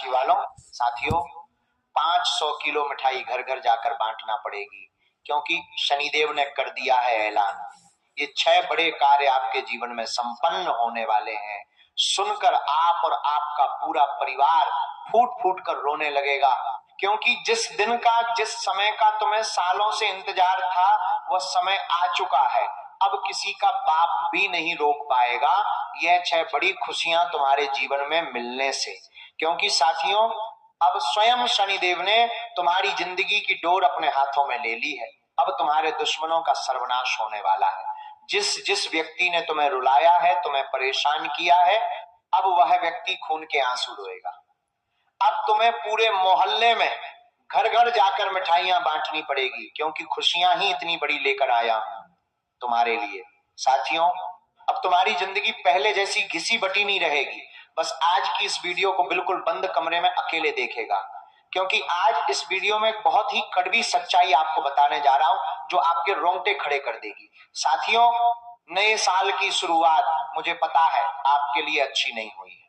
राशि वालों, साथियों, 500 किलो मिठाई घर घर जाकर बांटना पड़ेगी, क्योंकि शनिदेव ने कर दिया है ऐलान। ये 6 बड़े कार्य आपके जीवन में संपन्न होने वाले हैं। सुनकर आप और आपका पूरा परिवार फूट फूट कर रोने लगेगा, क्योंकि जिस दिन का, जिस समय का तुम्हें सालों से इंतजार था, वह समय आ चुका है। अब किसी का बाप भी नहीं रोक पाएगा यह 6 बड़ी खुशियां तुम्हारे जीवन में मिलने से, क्योंकि साथियों, अब स्वयं शनिदेव ने तुम्हारी जिंदगी की डोर अपने हाथों में ले ली है। अब तुम्हारे दुश्मनों का सर्वनाश होने वाला है। जिस जिस व्यक्ति ने तुम्हें रुलाया है, तुम्हें परेशान किया है, अब वह व्यक्ति खून के आंसू रोएगा। अब तुम्हें पूरे मोहल्ले में घर घर जाकर मिठाइयां बांटनी पड़ेगी, क्योंकि खुशियां ही इतनी बड़ी लेकर आया हूं तुम्हारे लिए। साथियों, अब तुम्हारी जिंदगी पहले जैसी घिसी बटी नहीं रहेगी। बस आज की इस वीडियो को बिल्कुल बंद कमरे में अकेले देखेगा, क्योंकि आज इस वीडियो में एक बहुत ही कड़वी सच्चाई आपको बताने जा रहा हूं, जो आपके रोंगटे खड़े कर देगी। साथियों, नए साल की शुरुआत मुझे पता है आपके लिए अच्छी नहीं हुई है।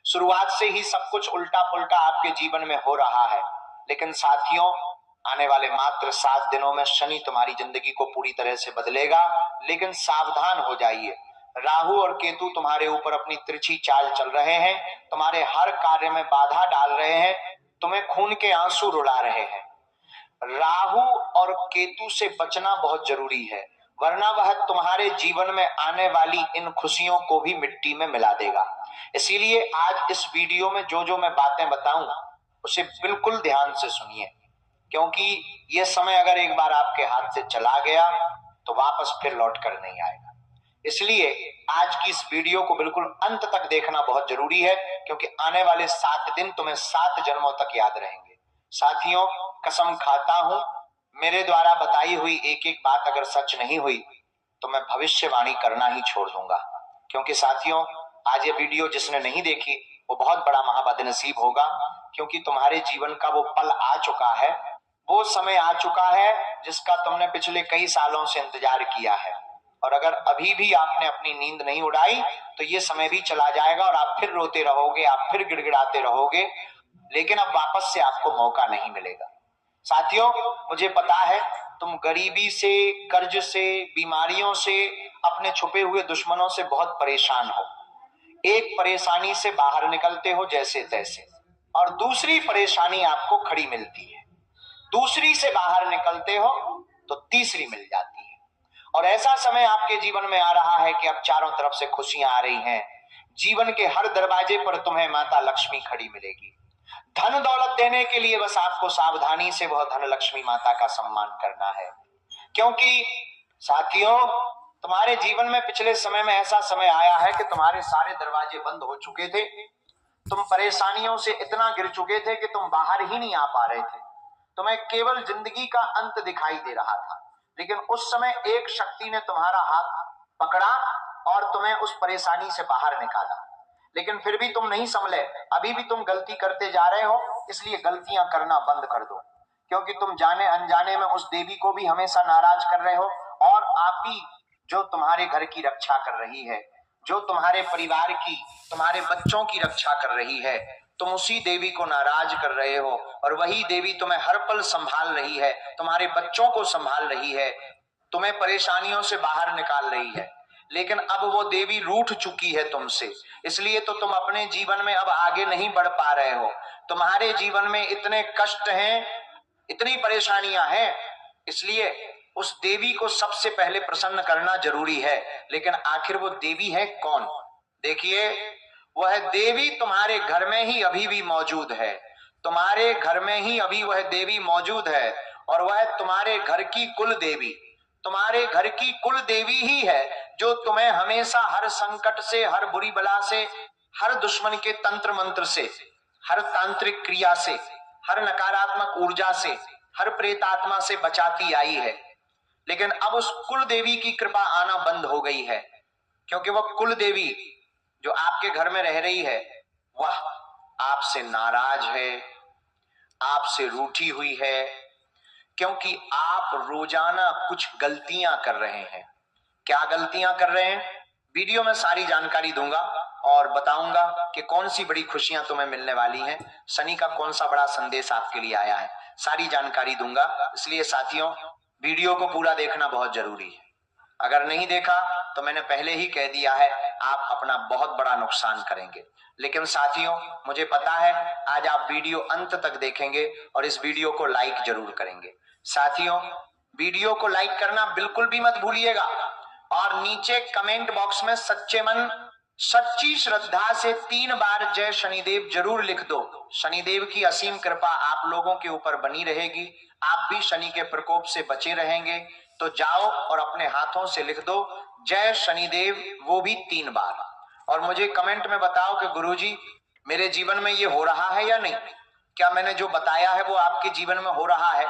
शुरुआत से ही सब कुछ उल्टा पुल्टा आपके जीवन में हो रहा है, लेकिन साथियों, आने वाले मात्र 7 दिनों में शनि तुम्हारी जिंदगी को पूरी तरह से बदलेगा। लेकिन सावधान हो जाइए, राहु और केतु तुम्हारे ऊपर अपनी तिरछी चाल चल रहे हैं, तुम्हारे हर कार्य में बाधा डाल रहे हैं, तुम्हें खून के आंसू रुला रहे हैं। राहु और केतु से बचना बहुत जरूरी है, वरना वह तुम्हारे जीवन में आने वाली इन खुशियों को भी मिट्टी में मिला देगा। इसीलिए आज इस वीडियो में जो जो मैं बातें बताऊं, उसे बिल्कुल ध्यान से सुनिए, क्योंकि यह समय अगर एक बार आपके हाथ से चला गया तो वापस फिर लौट कर नहीं आएगा। इसलिए आज की इस वीडियो को बिल्कुल अंत तक देखना बहुत जरूरी है, क्योंकि आने वाले 7 दिन तुम्हें 7 जन्मों तक याद रहेंगे। साथियों, कसम खाता हूं, मेरे द्वारा बताई हुई एक एक बात अगर सच नहीं हुई तो मैं भविष्यवाणी करना ही छोड़ दूंगा। क्योंकि साथियों, आज ये वीडियो जिसने नहीं देखी वो बहुत बड़ा महाबदनसीब होगा, क्योंकि तुम्हारे जीवन का वो पल आ चुका है, वो समय आ चुका है जिसका तुमने पिछले कई सालों से इंतजार किया है। और अगर अभी भी आपने अपनी नींद नहीं उड़ाई तो ये समय भी चला जाएगा और आप फिर रोते रहोगे, आप फिर गिड़गिड़ाते रहोगे, लेकिन अब वापस से आपको मौका नहीं मिलेगा। साथियों, मुझे पता है तुम गरीबी से, कर्ज से, बीमारियों से, अपने छुपे हुए दुश्मनों से बहुत परेशान हो। एक परेशानी से बाहर निकलते हो जैसे तैसे, और दूसरी परेशानी आपको खड़ी मिलती है। दूसरी से बाहर निकलते हो तो तीसरी मिल जाती है। और ऐसा समय आपके जीवन में आ रहा है कि अब चारों तरफ से खुशियां आ रही हैं। जीवन के हर दरवाजे पर तुम्हें माता लक्ष्मी खड़ी मिलेगी। धन दौलत देने के लिए बस आपको सावधानी से वह धन लक्ष्मी माता का सम्मान करना है, क्योंकि साथियों, तुम्हारे जीवन में पिछले समय में ऐसा समय आया है कि तुम्हारे सारे दरवाजे बंद हो चुके थे। तुम परेशानियों से इतना गिर चुके थे कि तुम बाहर ही नहीं आ पा रहे थे। तुम्हें केवल जिंदगी का अंत दिखाई दे रहा था, लेकिन उस समय एक शक्ति ने तुम्हारा हाथ पकड़ा और तुम्हें उस परेशानी से बाहर निकाला। लेकिन फिर भी तुम नहीं संभले, अभी भी तुम गलती करते जा रहे हो। इसलिए गलतियां करना बंद कर दो, क्योंकि तुम जाने अनजाने में उस देवी को भी हमेशा नाराज कर रहे हो, और आप ही जो तुम्हारे घर की रक्षा कर रही है, जो तुम्हारे परिवार की, तुम्हारे बच्चों की रक्षा कर रही है, तुम उसी देवी को नाराज कर रहे हो। और वही देवी तुम्हें हर पल संभाल रही है, तुम्हारे बच्चों को संभाल रही है, तुम्हें परेशानियों से बाहर निकाल रही है। लेकिन अब वो देवी रूठ चुकी है तुमसे, इसलिए तो तुम अपने जीवन में अब आगे नहीं बढ़ पा रहे हो। तुम्हारे जीवन में इतने कष्ट हैं, इतनी परेशानियां हैं, इसलिए उस देवी को सबसे पहले प्रसन्न करना जरूरी है। लेकिन आखिर वो देवी है कौन? देखिए, वह देवी तुम्हारे घर में ही अभी भी मौजूद है। तुम्हारे घर में ही अभी वह देवी मौजूद है, और वह तुम्हारे घर की कुल देवी, तुम्हारे घर की कुल देवी ही है, जो तुम्हें हमेशा हर संकट से, हर बुरी बला से, हर दुश्मन के तंत्र मंत्र से, हर तांत्रिक क्रिया से, हर नकारात्मक ऊर्जा से, हर प्रेतात्मा से बचाती आई है। लेकिन अब उस कुल देवी की कृपा आना बंद हो गई है, क्योंकि वह कुल देवी जो आपके घर में रह रही है, वह आपसे नाराज है, आपसे रूठी हुई है, क्योंकि आप रोजाना कुछ गलतियां कर रहे हैं। क्या गलतियां कर रहे हैं? वीडियो में सारी जानकारी दूंगा, और बताऊंगा कि कौन सी बड़ी खुशियां तुम्हें मिलने वाली हैं, शनि का कौन सा बड़ा संदेश आपके लिए आया है, सारी जानकारी दूंगा। इसलिए साथियों, वीडियो को पूरा देखना बहुत जरूरी है। अगर नहीं देखा तो मैंने पहले ही कह दिया है, आप अपना बहुत बड़ा नुकसान करेंगे। लेकिन साथियों, मुझे पता है आज आप वीडियो अंत तक देखेंगे और इस वीडियो को लाइक जरूर करेंगे। साथियों, वीडियो को लाइक करना बिल्कुल भी मत भूलिएगा और नीचे कमेंट बॉक्स में सच्चे मन सच्ची श्रद्धा से 3 बार जय शनिदेव जरूर लिख दो। शनिदेव की असीम कृपा आप लोगों के ऊपर बनी रहेगी, आप भी शनि के प्रकोप से बचे रहेंगे। तो जाओ और अपने हाथों से लिख दो जय शनिदेव, वो भी 3 बार। और मुझे कमेंट में बताओ कि गुरुजी मेरे जीवन में ये हो रहा है या नहीं, क्या मैंने जो बताया है वो आपके जीवन में हो रहा है।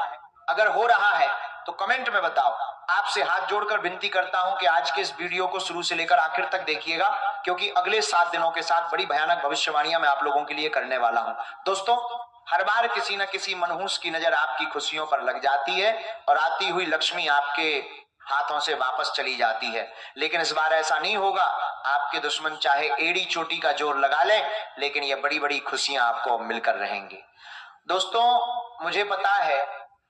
अगर हो रहा है तो कमेंट में बताओ। आपसे हाथ जोड़कर विनती करता हूं कि आज के इस वीडियो को शुरू से लेकर आखिर तक देखिएगा, क्योंकि अगले 7 दिनों के साथ बड़ी भयानक भविष्यवाणियां मैं आप लोगों के लिए करने वाला हूं। दोस्तों, हर बार किसी न किसी मनहूस की नजर आपकी खुशियों पर लग जाती है और आती हुई लक्ष्मी आपके हाथों से वापस चली जाती है। लेकिन इस बार ऐसा नहीं होगा। आपके दुश्मन चाहे एड़ी चोटी का जोर लगा ले, लेकिन ये बड़ी बड़ी खुशियां आपको मिलकर रहेंगी। दोस्तों, मुझे पता है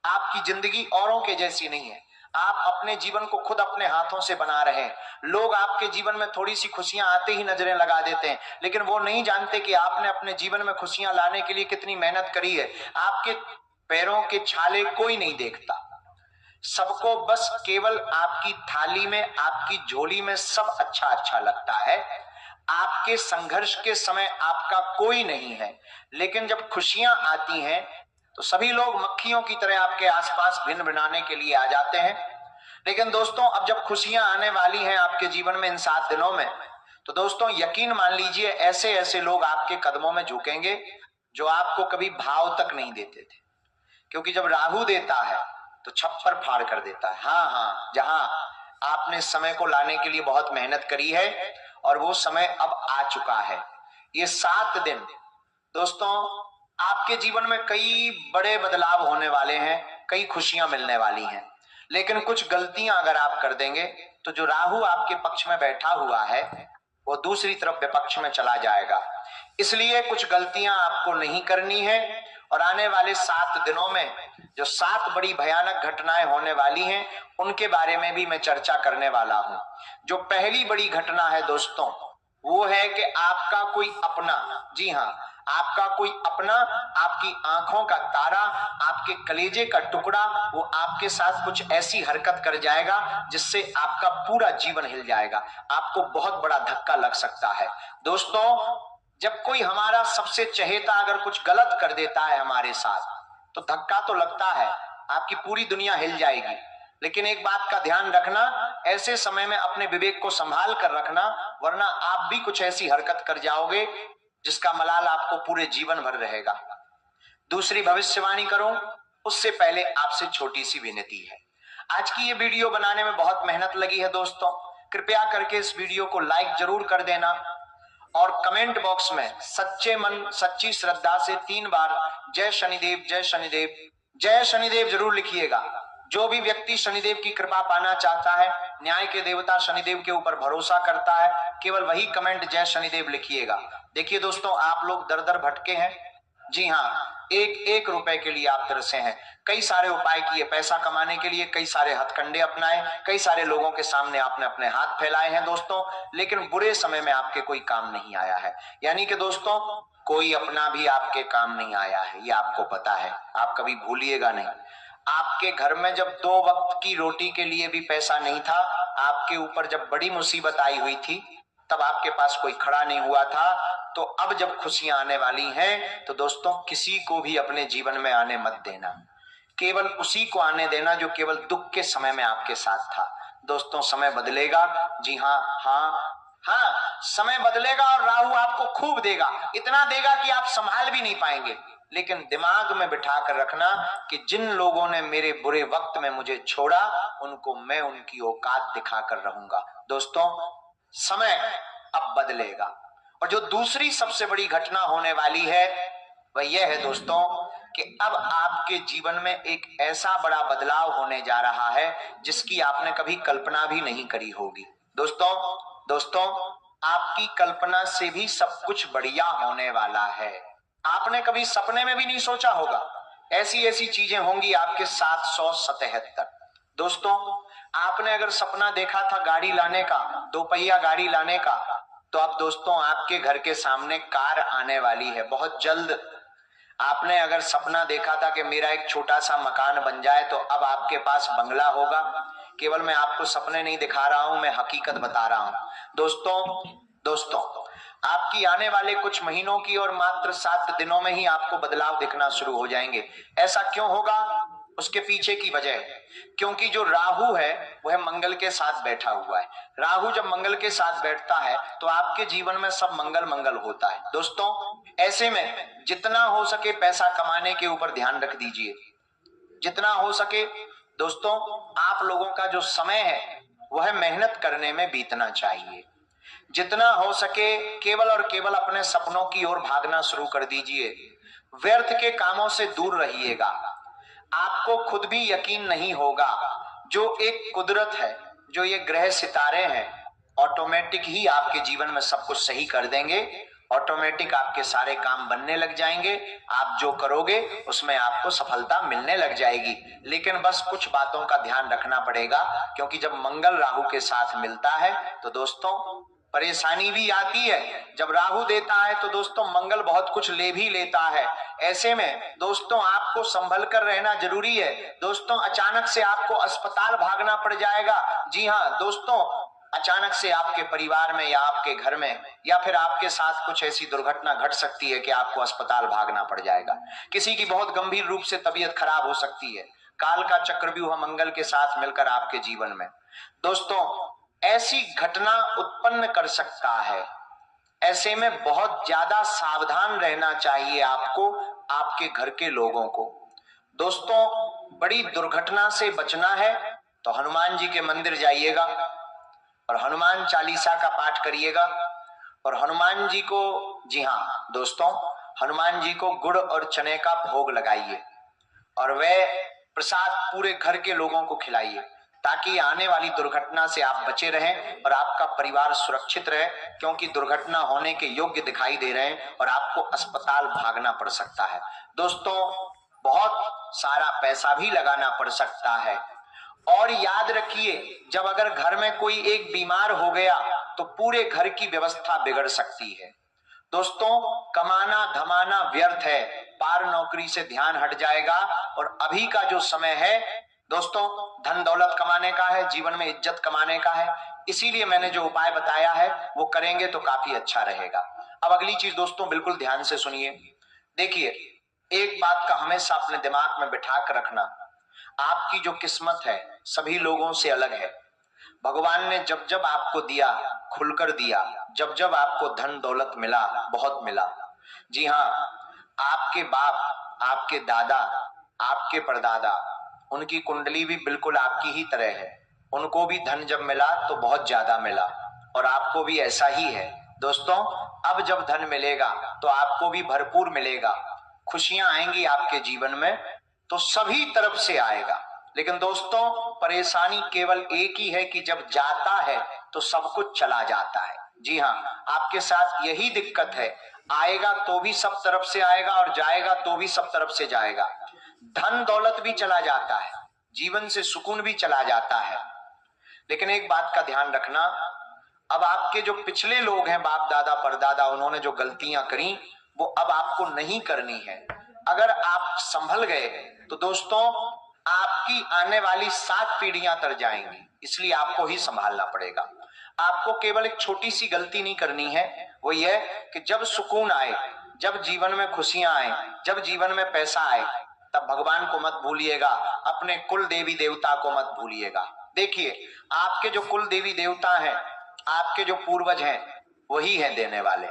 आपकी जिंदगी औरों के जैसी नहीं है। आप अपने जीवन को खुद अपने हाथों से बना रहे हैं। लोग आपके जीवन में थोड़ी सी खुशियां आते ही नजरें लगा देते हैं, लेकिन वो नहीं जानते कि आपने अपने जीवन में खुशियां लाने के लिए कितनी मेहनत करी है। आपके पैरों के छाले कोई नहीं देखता, सबको बस केवल आपकी थाली में, आपकी झोली में सब अच्छा अच्छा लगता है। आपके संघर्ष के समय आपका कोई नहीं है, लेकिन जब खुशियां आती हैं तो सभी लोग मक्खियों की तरह आपके आसपास भिन भिनाने के लिए आ जाते हैं। लेकिन दोस्तों, अब जब खुशियां आने वाली हैं आपके जीवन में इन 7 दिनों में, तो दोस्तों यकीन मान लीजिए ऐसे ऐसे लोग आपके कदमों में झुकेंगे जो आपको कभी भाव तक नहीं देते थे। क्योंकि जब राहु देता है तो छप्पर फाड़ कर देता है। हाँ, जहां आपने समय को लाने के लिए बहुत मेहनत करी है और वो समय अब आ चुका है। ये 7 दिन दोस्तों आपके जीवन में कई बड़े बदलाव होने वाले हैं, कई खुशियां मिलने वाली हैं। लेकिन कुछ गलतियां अगर आप कर देंगे तो जो राहु आपके पक्ष में बैठा हुआ है वो दूसरी तरफ विपक्ष में चला जाएगा। इसलिए कुछ गलतियां आपको नहीं करनी है और आने वाले 7 दिनों में जो 7 बड़ी भयानक घटनाएं होने वाली हैं उनके बारे में भी मैं चर्चा करने वाला हूं। जो पहली बड़ी घटना है दोस्तों, वो है कि आपका कोई अपना, जी हां, आपका कोई अपना, आपकी आंखों का तारा, आपके कलेजे का टुकड़ा, वो आपके साथ कुछ ऐसी हरकत कर जाएगा जिससे आपका पूरा जीवन हिल जाएगा। आपको बहुत बड़ा धक्का लग सकता है। दोस्तों, जब कोई हमारा सबसे चहेता अगर कुछ गलत कर देता है हमारे साथ, तो धक्का तो लगता है, आपकी पूरी दुनिया हिल जाएगी। लेकिन एक बात का ध्यान रखना, ऐसे समय में अपने विवेक को संभाल कर रखना, वरना आप भी कुछ ऐसी हरकत कर जाओगे जिसका मलाल आपको पूरे जीवन भर रहेगा। दूसरी भविष्यवाणी करूं उससे पहले आपसे छोटी सी विनती है। आज की ये वीडियो बनाने में बहुत मेहनत लगी है दोस्तों, कृपया करके इस वीडियो को लाइक जरूर कर देना और कमेंट बॉक्स में सच्चे मन सच्ची श्रद्धा से 3 बार जय शनिदेव जय शनिदेव जय शनिदेव जरूर लिखिएगा। जो भी व्यक्ति शनिदेव की कृपा पाना चाहता है, न्याय के देवता शनिदेव के ऊपर भरोसा करता है, केवल वही कमेंट जय शनिदेव लिखिएगा। देखिए दोस्तों, आप लोग दर दर भटके हैं। जी हाँ, एक रुपए के लिए आप तरसे हैं। कई सारे उपाय किए पैसा कमाने के लिए, कई सारे हथकंडे अपनाए, कई सारे लोगों के सामने आपने अपने हाथ फैलाए हैं दोस्तों, लेकिन बुरे समय में आपके कोई काम नहीं आया है। यानी कि दोस्तों, कोई अपना भी आपके काम नहीं आया है, ये आपको पता है, आप कभी भूलिएगा नहीं। आपके घर में जब 2 वक्त की रोटी के लिए भी पैसा नहीं था, आपके ऊपर जब बड़ी मुसीबत आई हुई थी, तब आपके पास कोई खड़ा नहीं हुआ था। तो अब जब खुशियां आने वाली हैं, तो दोस्तों किसी को भी अपने जीवन में आने मत देना, केवल उसी को आने देना जो केवल दुख के समय में आपके साथ था। दोस्तों, समय बदलेगा। जी हाँ, समय बदलेगा और राहु आपको खूब देगा, इतना देगा कि आप संभाल भी नहीं पाएंगे। लेकिन दिमाग में बिठा कर रखना कि जिन लोगों ने मेरे बुरे वक्त में मुझे छोड़ा, उनको मैं उनकी औकात दिखाकर रहूंगा। दोस्तों, समय अब बदलेगा। और जो दूसरी सबसे बड़ी घटना होने वाली है वह यह है दोस्तों कि अब आपके जीवन में एक ऐसा बड़ा बदलाव होने जा रहा है जिसकी आपने कभी कल्पना भी नहीं करी होगी। दोस्तों आपकी कल्पना से भी सब कुछ बढ़िया होने वाला है। आपने कभी सपने में भी नहीं सोचा होगा, ऐसी ऐसी चीजें होंगी आपके साथ 177। दोस्तों, आपने अगर सपना देखा था गाड़ी लाने का, 2 पहिया गाड़ी लाने का, तो अब दोस्तों आपके घर के सामने कार आने वाली है बहुत जल्द। आपने अगर सपना देखा था कि मेरा एक छोटा सा मकान बन जाए, तो अब आपके पास बंगला होगा। केवल मैं आपको सपने नहीं दिखा रहा हूं, मैं हकीकत बता रहा हूं। दोस्तों आपकी आने वाले कुछ महीनों की और मात्र 7 दिनों में ही आपको बदलाव दिखना शुरू हो जाएंगे। ऐसा क्यों होगा? उसके पीछे की वजह है, क्योंकि जो राहु है वह मंगल के साथ बैठा हुआ है। राहु जब मंगल के साथ बैठता है तो आपके जीवन में सब मंगल मंगल होता है। दोस्तों, ऐसे में जितना हो सके पैसा कमाने के ऊपर ध्यान रख दीजिए। जितना हो सके दोस्तों, आप लोगों का जो समय है वह मेहनत करने में बीतना चाहिए। जितना हो सके केवल और केवल अपने सपनों की ओर भागना शुरू कर दीजिए। व्यर्थ के कामों से दूर रहिएगा। आपको खुद भी यकीन नहीं होगा, जो एक कुदरत है, जो ये ग्रह सितारे हैं, ऑटोमेटिक ही आपके जीवन में सब कुछ सही कर देंगे। ऑटोमेटिक आपके सारे काम बनने लग जाएंगे। आप जो करोगे उसमें आपको सफलता मिलने लग जाएगी। लेकिन बस कुछ बातों का ध्यान रखना पड़ेगा, क्योंकि जब मंगल राहु के साथ मिलता है तो दोस्तों परेशानी भी आती है। जब राहु देता है तो दोस्तों मंगल बहुत कुछ ले भी लेता है। ऐसे में दोस्तों आपको संभल कर रहना जरूरी है। दोस्तों, अचानक से आपको अस्पताल भागना पड़ जाएगा। जी हाँ दोस्तों, अचानक से आपके परिवार में या आपके घर में या फिर आपके साथ कुछ ऐसी दुर्घटना घट सकती है कि आपको अस्पताल भागना पड़ जाएगा। किसी की बहुत गंभीर रूप से तबीयत खराब हो सकती है। काल का चक्रव्यूह मंगल के साथ मिलकर आपके जीवन में दोस्तों ऐसी घटना उत्पन्न कर सकता है। ऐसे में बहुत ज्यादा सावधान रहना चाहिए आपको, आपके घर के लोगों को। दोस्तों, बड़ी दुर्घटना से बचना है तो हनुमान जी के मंदिर जाइएगा और हनुमान चालीसा का पाठ करिएगा। और हनुमान जी को, जी हाँ दोस्तों, हनुमान जी को गुड़ और चने का भोग लगाइए और वह प्रसाद पूरे घर के लोगों को खिलाइए, ताकि आने वाली दुर्घटना से आप बचे रहें और आपका परिवार सुरक्षित रहे। क्योंकि दुर्घटना होने के योग्य दिखाई दे रहे हैं और आपको अस्पताल भागना पड़ सकता है। दोस्तों, बहुत सारा पैसा भी लगाना पड़ सकता है। और याद रखिए, जब अगर घर में कोई एक बीमार हो गया तो पूरे घर की व्यवस्था बिगड़ सकती है। दोस्तों, कमाना धमाना व्यर्थ है, पार नौकरी से ध्यान हट जाएगा। और अभी का जो समय है दोस्तों, धन दौलत कमाने का है, जीवन में इज्जत कमाने का है। इसीलिए मैंने जो उपाय बताया है वो करेंगे तो काफी अच्छा रहेगा। अब अगली चीज दोस्तों बिल्कुल ध्यान से सुनिए। देखिए, एक बात का हमेशा अपने दिमाग में बिठा कर रखना, आपकी जो किस्मत है सभी लोगों से अलग है। भगवान ने जब जब आपको दिया, खुलकर दिया। जब जब आपको धन दौलत मिला, बहुत मिला। जी हाँ, आपके बाप, आपके दादा, आपके परदादा, उनकी कुंडली भी बिल्कुल आपकी ही तरह है। उनको भी धन जब मिला तो बहुत ज्यादा मिला और आपको भी ऐसा ही है। दोस्तों, अब जब धन मिलेगा तो आपको भी भरपूर मिलेगा। खुशियां आएंगी आपके जीवन में तो सभी तरफ से आएगा। लेकिन दोस्तों, परेशानी केवल एक ही है कि जब जाता है तो सब कुछ चला जाता है। जी हाँ, आपके साथ यही दिक्कत है। आएगा तो भी सब तरफ से आएगा और जाएगा तो भी सब तरफ से जाएगा। धन दौलत भी चला जाता है, जीवन से सुकून भी चला जाता है। लेकिन एक बात का ध्यान रखना, अब आपके जो पिछले लोग हैं, बाप दादा परदादा, उन्होंने जो गलतियां करी वो अब आपको नहीं करनी है। अगर आप संभल गए तो दोस्तों आपकी आने वाली 7 पीढ़ियां तर जाएंगी। इसलिए आपको ही संभालना पड़ेगा। आपको केवल एक छोटी सी गलती नहीं करनी है, वो ये कि जब सुकून आए, जब जीवन में खुशियां आए, जब जीवन में पैसा आए, तब भगवान को मत भूलिएगा, अपने कुल देवी देवता को मत भूलिएगा। देखिए, आपके जो कुल देवी देवता हैं, आपके जो पूर्वज हैं, वही है देने वाले।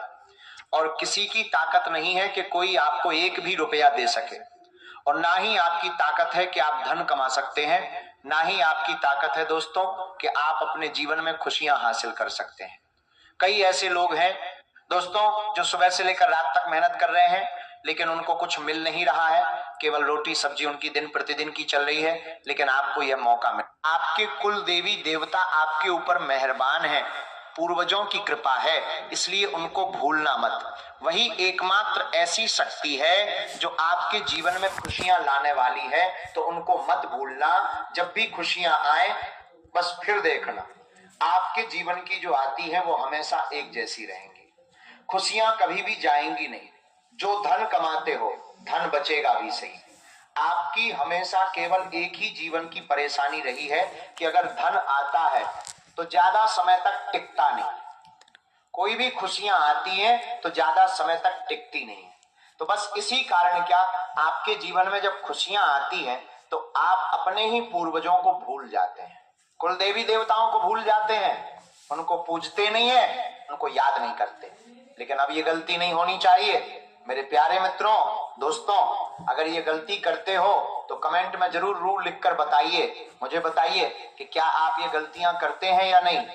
और किसी की ताकत नहीं है कि कोई आपको एक भी रुपया दे सके। और ना ही आपकी ताकत है कि आप धन कमा सकते हैं, ना ही आपकी ताकत है दोस्तों कि आप अपने जीवन में खुशियां हासिल कर सकते हैं। कई ऐसे लोग हैं दोस्तों जो सुबह से लेकर रात तक मेहनत कर रहे हैं, लेकिन उनको कुछ मिल नहीं रहा है। केवल रोटी सब्जी उनकी दिन प्रतिदिन की चल रही है। लेकिन आपको यह मौका मिल, आपके कुल देवी देवता आपके ऊपर मेहरबान हैं। पूर्वजों की कृपा है, इसलिए उनको भूलना मत। वही एकमात्र ऐसी शक्ति है जो आपके जीवन में खुशियां लाने वाली है, तो उनको मत भूलना। जब भी खुशियां आए बस फिर देखना, आपके जीवन की जो आती है वो हमेशा एक जैसी रहेंगी। खुशियां कभी भी जाएंगी नहीं। जो धन कमाते हो, धन बचेगा भी सही। आपकी हमेशा केवल एक ही जीवन की परेशानी रही है कि अगर धन आता है तो ज्यादा समय तक टिकता नहीं। कोई भी खुशियां आती हैं तो ज्यादा समय तक टिकती नहीं। तो बस इसी कारण क्या, आपके जीवन में जब खुशियां आती हैं तो आप अपने ही पूर्वजों को भूल जाते हैं, कुल देवी देवताओं को भूल जाते हैं, उनको पूजते नहीं है, उनको याद नहीं करते। लेकिन अब ये गलती नहीं होनी चाहिए। मेरे प्यारे मित्रों, दोस्तों, अगर ये गलती करते हो तो कमेंट में जरूर रूल लिखकर बताइए, मुझे बताइए कि क्या आप ये गलतियां करते हैं या नहीं।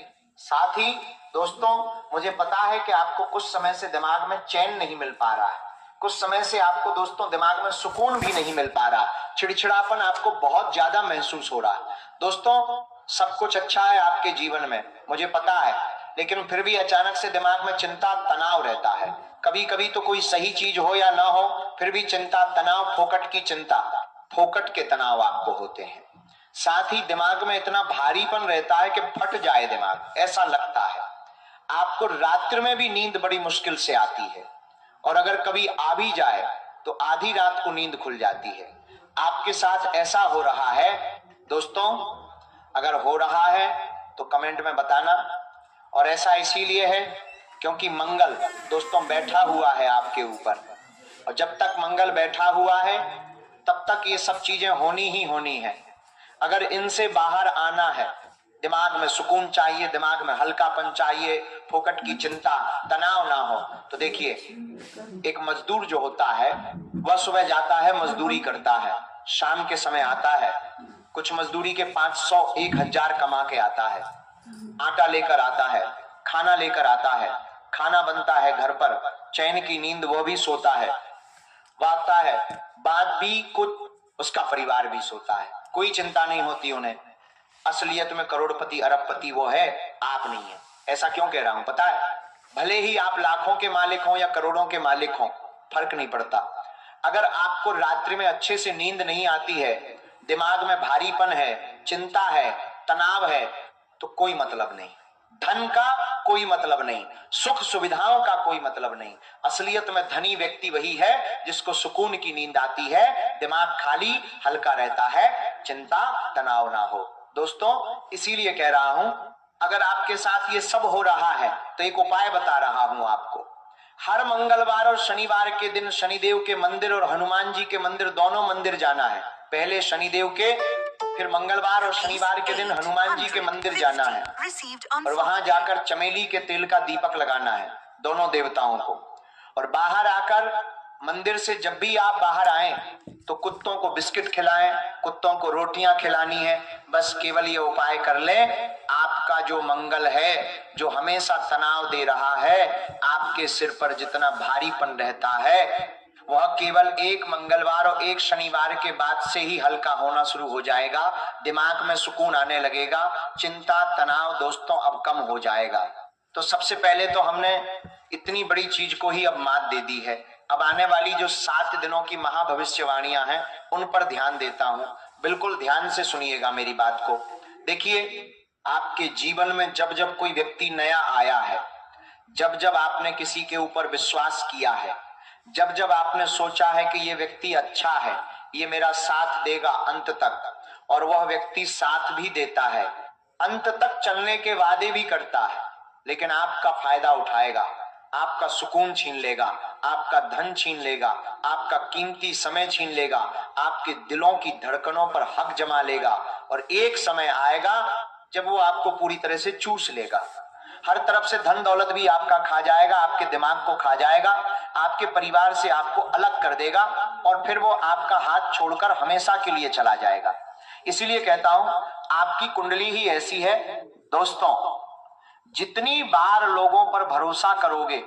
साथ ही दोस्तों, मुझे पता है कि आपको कुछ समय से दिमाग में चैन नहीं मिल पा रहा है, कुछ समय से आपको दोस्तों दिमाग में सुकून भी नहीं मिल पा रहा, चिड़चिड़ापन आपको बहुत ज्यादा महसूस हो रहा है। दोस्तों, सब कुछ अच्छा है आपके जीवन में, मुझे पता है, लेकिन फिर भी अचानक से दिमाग में चिंता तनाव रहता है। कभी कभी तो कोई सही चीज हो या ना हो, फिर भी चिंता तनाव, फोकट की चिंता, फोकट के तनाव आपको होते हैं। साथ ही दिमाग में इतना भारीपन रहता है कि फट जाए दिमाग, ऐसा लगता है। आपको रात्रि में भी नींद बड़ी मुश्किल से आती है, और अगर कभी आ भी जाए तो आधी रात को नींद खुल जाती है। आपके साथ ऐसा हो रहा है दोस्तों? अगर हो रहा है तो कमेंट में बताना। और ऐसा इसीलिए है क्योंकि मंगल दोस्तों बैठा हुआ है आपके ऊपर, और जब तक मंगल बैठा हुआ है तब तक ये सब चीजें होनी ही होनी है। अगर इनसे बाहर आना है, दिमाग में सुकून चाहिए, दिमाग में हल्कापन चाहिए, फोकट की चिंता, तनाव ना हो, तो देखिए, एक मजदूर जो होता है वह सुबह जाता है, मजदूरी करता है, शाम के समय आता है, कुछ मजदूरी के 500 1000 कमा के आता है, आटा लेकर आता है, खाना लेकर आता है, खाना बनता है घर पर, चैन की नींद वो भी सोता है, वागता है, बाद भी कुछ उसका परिवार भी सोता है, कोई चिंता नहीं होती उन्हें। असलियत में करोड़पति अरबपति वो है, आप नहीं है। ऐसा क्यों कह रहा हूं पता है? भले ही आप लाखों के मालिक हो या करोड़ों के मालिक हो, फर्क नहीं पड़ता। अगर आपको रात्रि में अच्छे से नींद नहीं आती है, दिमाग में भारीपन है, चिंता है, तनाव है, तो कोई मतलब नहीं। धन का कोई मतलब नहीं, सुख सुविधाओं का कोई मतलब नहीं। असलियत में धनी व्यक्ति वही है जिसको सुकून की नींद आती है, दिमाग खाली हल्का रहता है, चिंता तनाव ना हो। दोस्तों, इसीलिए कह रहा हूं, अगर आपके साथ ये सब हो रहा है तो एक उपाय बता रहा हूं आपको। हर मंगलवार और शनिवार के दिन शनिदेव के मंदिर और हनुमान जी के मंदिर, दोनों मंदिर जाना है। पहले शनिदेव के, फिर मंगलवार और शनिवार के दिन हनुमान जी के मंदिर जाना है, और वहां जाकर चमेली के तेल का दीपक लगाना है दोनों देवताओं को। और बाहर आकर, मंदिर से जब भी आप बाहर आए तो कुत्तों को बिस्किट खिलाएं, कुत्तों को रोटियां खिलानी है। बस केवल ये उपाय कर लें, आपका जो मंगल है, जो हमेशा तनाव दे रहा है, आपके सिर पर जितना भारीपन रहता है, वह केवल एक मंगलवार और एक शनिवार के बाद से ही हल्का होना शुरू हो जाएगा। दिमाग में सुकून आने लगेगा, चिंता तनाव दोस्तों अब कम हो जाएगा। तो सबसे पहले तो हमने इतनी बड़ी चीज को ही अब मात दे दी है। अब आने वाली जो 7 दिनों की महाभविष्यवाणियां हैं उन पर ध्यान देता हूं, बिल्कुल ध्यान से सुनिएगा मेरी बात को। देखिए, आपके जीवन में जब जब कोई व्यक्ति नया आया है, जब जब आपने किसी के ऊपर विश्वास किया है, जब जब आपने सोचा है कि ये व्यक्ति अच्छा है, ये मेरा साथ देगा अंत तक, और वह व्यक्ति साथ भी देता है, अंत तक चलने के वादे भी करता है, लेकिन आपका फायदा उठाएगा, आपका सुकून छीन लेगा, आपका धन छीन लेगा, आपका कीमती समय छीन लेगा, आपके दिलों की धड़कनों पर हक जमा लेगा, और एक समय आएगा जब वो आपको पूरी तरह से चूस लेगा। हर तरफ से धन दौलत भी आपका खा जाएगा, आपके दिमाग को खा जाएगा, आपके परिवार से आपको अलग कर देगा, और फिर वो आपका हाथ छोड़कर हमेशा के लिए चला जाएगा। इसीलिए कहता हूं, आपकी कुंडली ही ऐसी है दोस्तों, जितनी बार लोगों पर भरोसा करोगे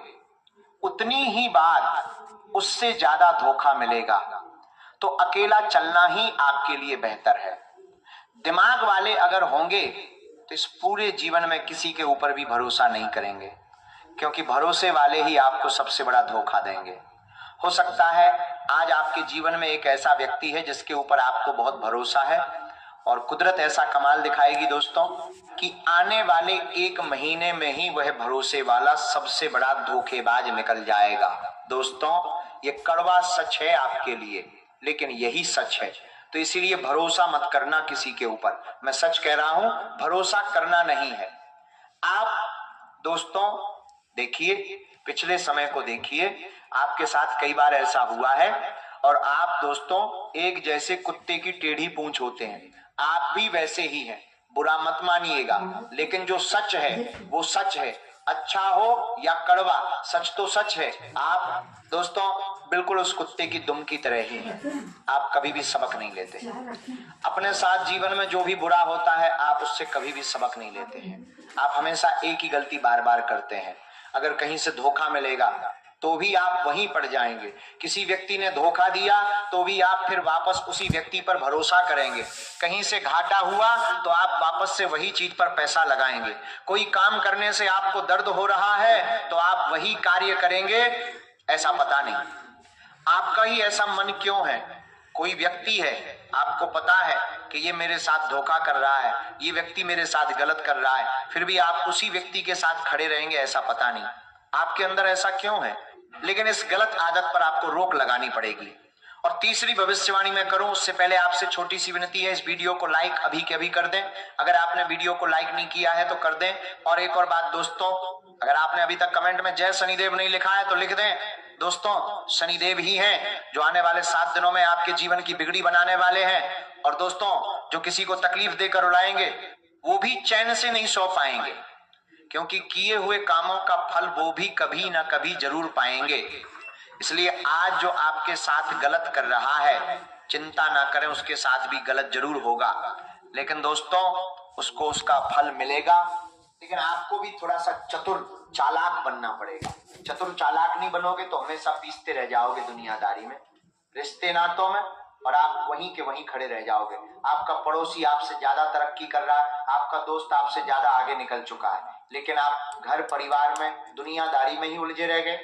उतनी ही बार उससे ज्यादा धोखा मिलेगा। तो अकेला चलना ही आपके लिए बेहतर है। दिमाग वाले अगर होंगे तो इस पूरे जीवन में किसी के ऊपर भी भरोसा नहीं करेंगे, क्योंकि भरोसे वाले ही आपको सबसे बड़ा धोखा देंगे। हो सकता है आज आपके जीवन में एक ऐसा व्यक्ति है जिसके ऊपर आपको बहुत भरोसा है, और कुदरत ऐसा कमाल दिखाएगी दोस्तों कि आने वाले 1 महीने में ही वह भरोसे वाला सबसे बड़ा धोखेबाज निकल जाएगा। दोस्तों, ये कड़वा सच है आपके लिए, लेकिन यही सच है। तो इसीलिए भरोसा मत करना किसी के ऊपर। मैं सच कह रहा हूं, भरोसा करना नहीं है। आप दोस्तों देखिए, पिछले समय को देखिए, आपके साथ कई बार ऐसा हुआ है, और आप दोस्तों एक जैसे कुत्ते की टेढ़ी पूंछ होते हैं, आप भी वैसे ही हैं, बुरा मत मानिएगा, लेकिन जो सच है वो सच है। अच्छा हो या कड़वा, सच तो सच है। आप दोस्तों बिल्कुल उस कुत्ते की दुम की तरह ही हैं, आप कभी भी सबक नहीं लेते। अपने साथ जीवन में जो भी बुरा होता है, आप उससे कभी भी सबक नहीं लेते हैं। आप हमेशा एक ही गलती बार बार करते हैं। अगर कहीं से धोखा मिलेगा तो भी आप वहीं पड़ जाएंगे। किसी व्यक्ति ने धोखा दिया तो भी आप फिर वापस उसी व्यक्ति पर भरोसा करेंगे। कहीं से घाटा हुआ तो आप वापस से वही चीज पर पैसा लगाएंगे। कोई काम करने से आपको दर्द हो रहा है तो आप वही कार्य करेंगे। ऐसा पता नहीं आपका ही ऐसा मन क्यों है। कोई व्यक्ति है, आपको पता है कि ये मेरे साथ धोखा कर रहा है, ये व्यक्ति मेरे साथ गलत कर रहा है, फिर भी आप उसी व्यक्ति के साथ खड़े रहेंगे। ऐसा पता नहीं आपके अंदर ऐसा क्यों है। लेकिन इस गलत आदत पर आपको रोक लगानी पड़ेगी। और तीसरी भविष्यवाणी मैं करूं उससे पहले आपसे छोटी सी विनती है, इस वीडियो को लाइक अभी के अभी कर दें। अगर आपने वीडियो को लाइक नहीं किया है तो कर दें। और एक और बात दोस्तों, अगर आपने अभी तक कमेंट में जय शनिदेव नहीं लिखा है तो लिख दें। दोस्तों, शनिदेव ही हैं जो आने वाले 7 दिनों में आपके जीवन की बिगड़ी बनाने वाले हैं। और दोस्तों, जो किसी को तकलीफ देकर उड़ाएंगे वो भी चैन से नहीं सो पाएंगे, क्योंकि किए हुए कामों का फल वो भी कभी ना कभी जरूर पाएंगे। इसलिए आज जो आपके साथ गलत कर रहा है, चिंता ना करें, उसके साथ भी गलत जरूर होगा, लेकिन दोस्तों उसको उसका फल मिलेगा। लेकिन आपको भी थोड़ा सा चतुर चालाक बनना पड़ेगा। चतुर चालाक नहीं बनोगे तो हमेशा पीसते रह जाओगे दुनियादारी में, रिश्ते नातों में, और आप वहीं के वहीं खड़े रह जाओगे। आपका पड़ोसी आपसे ज्यादा तरक्की कर रहा है, आपका दोस्त आपसे ज्यादा आगे निकल चुका है, लेकिन आप घर परिवार में दुनियादारी में ही उलझे रह गए,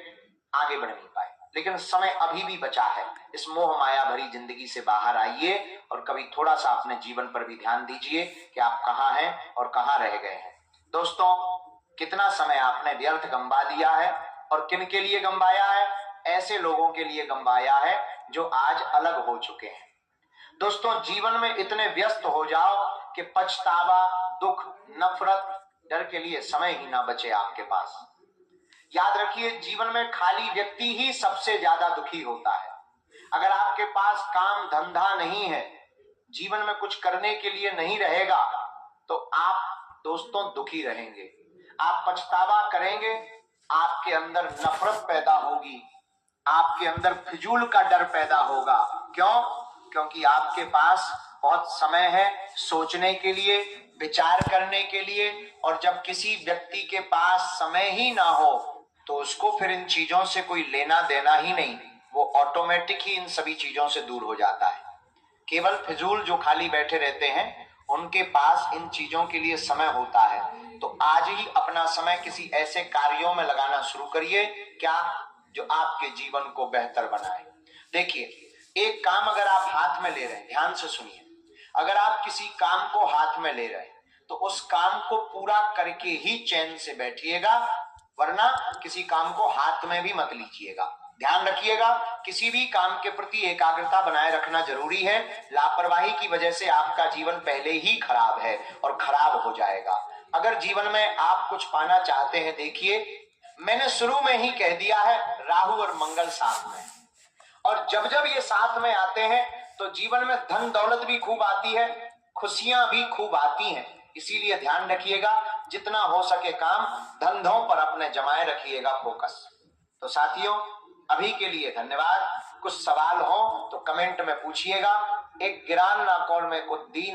आगे बढ़ नहीं पाए। लेकिन समय अभी भी बचा है। इस मोह माया भरी जिंदगी से बाहर आइए और कभी थोड़ा सा अपने जीवन पर भी ध्यान दीजिए कि आप कहाँ हैं और कहाँ रह गए हैं। दोस्तों, कितना समय आपने व्यर्थ गंवा दिया है, और किन के लिए गंवाया है? ऐसे लोगों के लिए गंवाया है जो आज अलग हो चुके हैं। दोस्तों, जीवन में इतने व्यस्त हो जाओ कि पछतावा, दुख, नफरत, डर के लिए समय ही ना बचे आपके पास। याद रखिए, जीवन में खाली व्यक्ति ही सबसे ज्यादा दुखी होता है। अगर आपके पास काम धंधा नहीं है, जीवन में कुछ करने के लिए नहीं रहेगा, तो आप दोस्तों दुखी रहेंगे, आप पछतावा करेंगे, आपके अंदर नफरत पैदा होगी, आपके अंदर फिजूल का डर पैदा होगा। क्यों? क्योंकि आपके पास बहुत समय है सोचने के लिए, विचार करने के लिए, और जब किसी व्यक्ति के पास समय ही ना हो तो उसको फिर इन चीजों से कोई लेना देना ही नहीं, वो ऑटोमेटिक ही इन सभी चीजों से दूर हो जाता है। केवल फिजूल जो खाली बैठे रहते हैं उनके पास इन चीजों के लिए समय होता है। तो आज ही अपना समय किसी ऐसे कार्यों में लगाना शुरू करिए, क्या जो आपके जीवन को बेहतर बनाए। देखिए, एक काम अगर आप हाथ में ले रहे हैं, ध्यान से सुनिए, अगर आप किसी काम को हाथ में ले रहे हैं तो उस काम को पूरा करके ही चैन से बैठिएगा, वरना किसी काम को हाथ में भी मत लीजिएगा। ध्यान रखिएगा, किसी भी काम के प्रति एकाग्रता बनाए रखना जरूरी है। लापरवाही की वजह से आपका जीवन पहले ही खराब है और खराब हो जाएगा। अगर जीवन में आप कुछ पाना चाहते हैं, देखिए मैंने शुरू में ही कह दिया है, राहु और मंगल साथ में, और जब जब ये साथ में आते हैं तो जीवन में धन दौलत भी खूब आती है, खुशियां भी खूब आती हैं। इसीलिए ध्यान रखिएगा, जितना हो सके काम धंधों पर अपने जमाए रखिएगा फोकस। तो साथियों, अभी के लिए धन्यवाद। कुछ सवाल हो तो कमेंट में पूछिएगा। एक गिरान ना कौल में कुछ दी